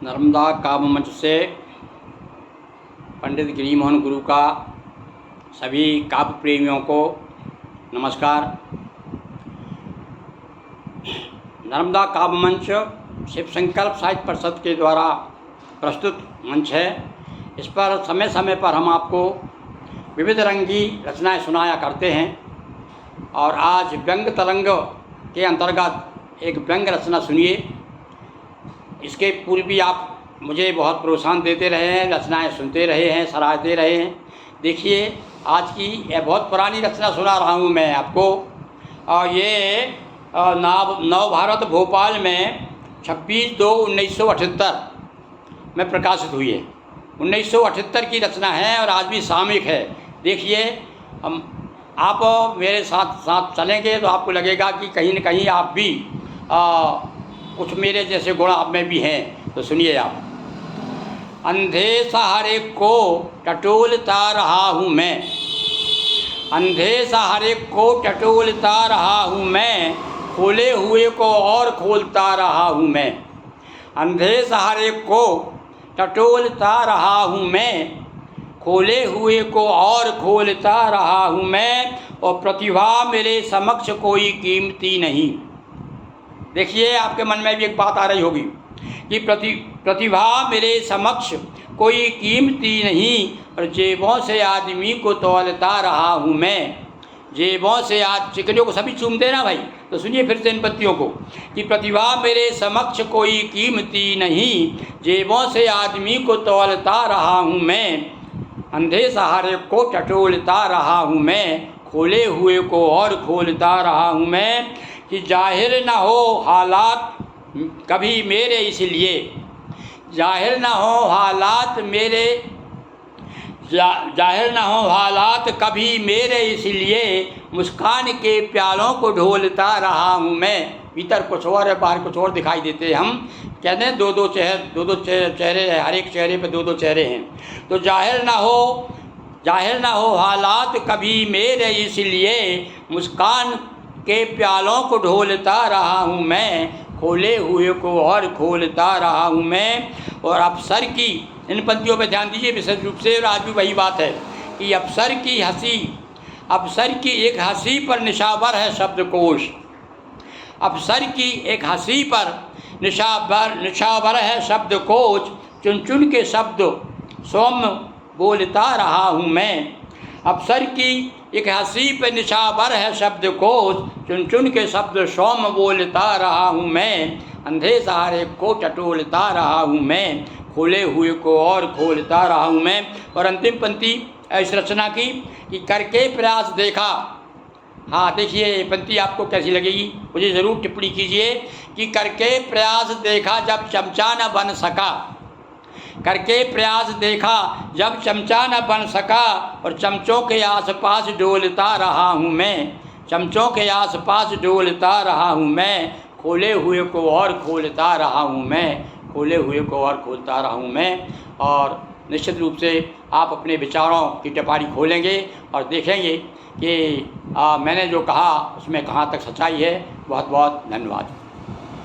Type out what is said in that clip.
नर्मदा काव्य मंच से पंडित गिरिमोहन गुरु का सभी काव्य प्रेमियों को नमस्कार। नर्मदा काव्य मंच शिव संकल्प साहित्य परिषद के द्वारा प्रस्तुत मंच है। इस पर समय समय पर हम आपको विविध रंगी रचनाएं सुनाया करते हैं और आज व्यंग तरंग के अंतर्गत एक व्यंग रचना सुनिए। इसके पूर्व भी आप मुझे बहुत प्रोत्साहन देते रहे हैं, रचनाएं सुनते रहे हैं, सराहते रहे हैं। देखिए आज की यह बहुत पुरानी रचना सुना रहा हूँ मैं आपको, और ये नव भारत भोपाल में 26/2/1978 में प्रकाशित हुई है। 1978 की रचना है और आज भी सामयिक है। देखिए आप मेरे साथ चलेंगे तो आपको लगेगा कि कहीं न कहीं आप भी कुछ मेरे जैसे गुण आप में भी हैं। तो सुनिए आप। अंधे सहारे को टटोलता रहा हूँ मैं, अंधे सहारे को टटोलता रहा हूँ मैं, खोले हुए को और खोलता रहा हूँ मैं। अंधे सहारे को टटोलता रहा हूँ मैं, खोले हुए को और खोलता रहा हूँ मैं, और प्रतिभा मेरे समक्ष कोई कीमती नहीं। देखिए आपके मन में भी एक बात आ रही होगी कि प्रतिभा मेरे समक्ष कोई कीमती नहीं, और जेबों से आदमी को तौलता रहा हूँ मैं। जेबों से आज चिकनियों को सभी चूमते ना भाई, तो सुनिए फिर से इन पत्तियों को कि प्रतिभा मेरे समक्ष कोई कीमती नहीं, जेबों से आदमी को तौलता रहा हूँ मैं। अंधे सहारे को टटोलता रहा हूँ मैं, खोले हुए को और खोलता रहा हूँ मैं, कि जाहिर न हो हालात कभी मेरे, इसलिए जाहिर न हो हालात मेरे, जाहिर न हो हालात कभी मेरे, इसलिए मुस्कान के प्यालों को ढोलता रहा हूँ मैं। भीतर कुछ और है, बाहर कुछ और दिखाई देते हैं। हम कहते हैं दो दो चेहरे हैं, हर एक चेहरे पे दो दो चेहरे हैं। तो जाहिर न हो हालात कभी मेरे, इसलिए मुस्कान के प्यालों को ढोलता रहा हूँ मैं, खोले हुए को और खोलता रहा हूँ मैं। और अफसर की, इन पंक्तियों पे ध्यान दीजिए विशेष रूप से, और आज भी वही बात है कि अफसर की एक हंसी पर निशावर है शब्दकोश। अफसर की एक हंसी पर निशावर है शब्दकोश, चुन चुन के शब्द सौम्य बोलता रहा हूँ मैं। अफसर की एक हंसी पे निशावर है शब्दकोश, चुन चुन के शब्द सौम्य बोलता रहा हूँ मैं। अंधे सहारे को टटोलता रहा हूँ मैं, खोले हुए को और खोलता रहा हूँ मैं। और अंतिम पंक्ति इस रचना की कि करके प्रयास देखा। हाँ देखिए ये पंक्ति आपको कैसी लगेगी, मुझे ज़रूर टिप्पणी कीजिए कि करके प्रयास देखा जब चमचा न बन सका, करके प्रयास देखा जब चमचा न बन सका, और चमचों के आसपास डोलता रहा हूँ मैं। चमचों के आसपास डोलता रहा हूँ मैं, खोले हुए को और खोलता रहा हूँ मैं, खोले हुए को और खोलता रहा हूँ मैं। और निश्चित रूप से आप अपने विचारों की टपारी खोलेंगे और देखेंगे कि मैंने जो कहा उसमें कहाँ तक सच्चाई है। बहुत बहुत धन्यवाद।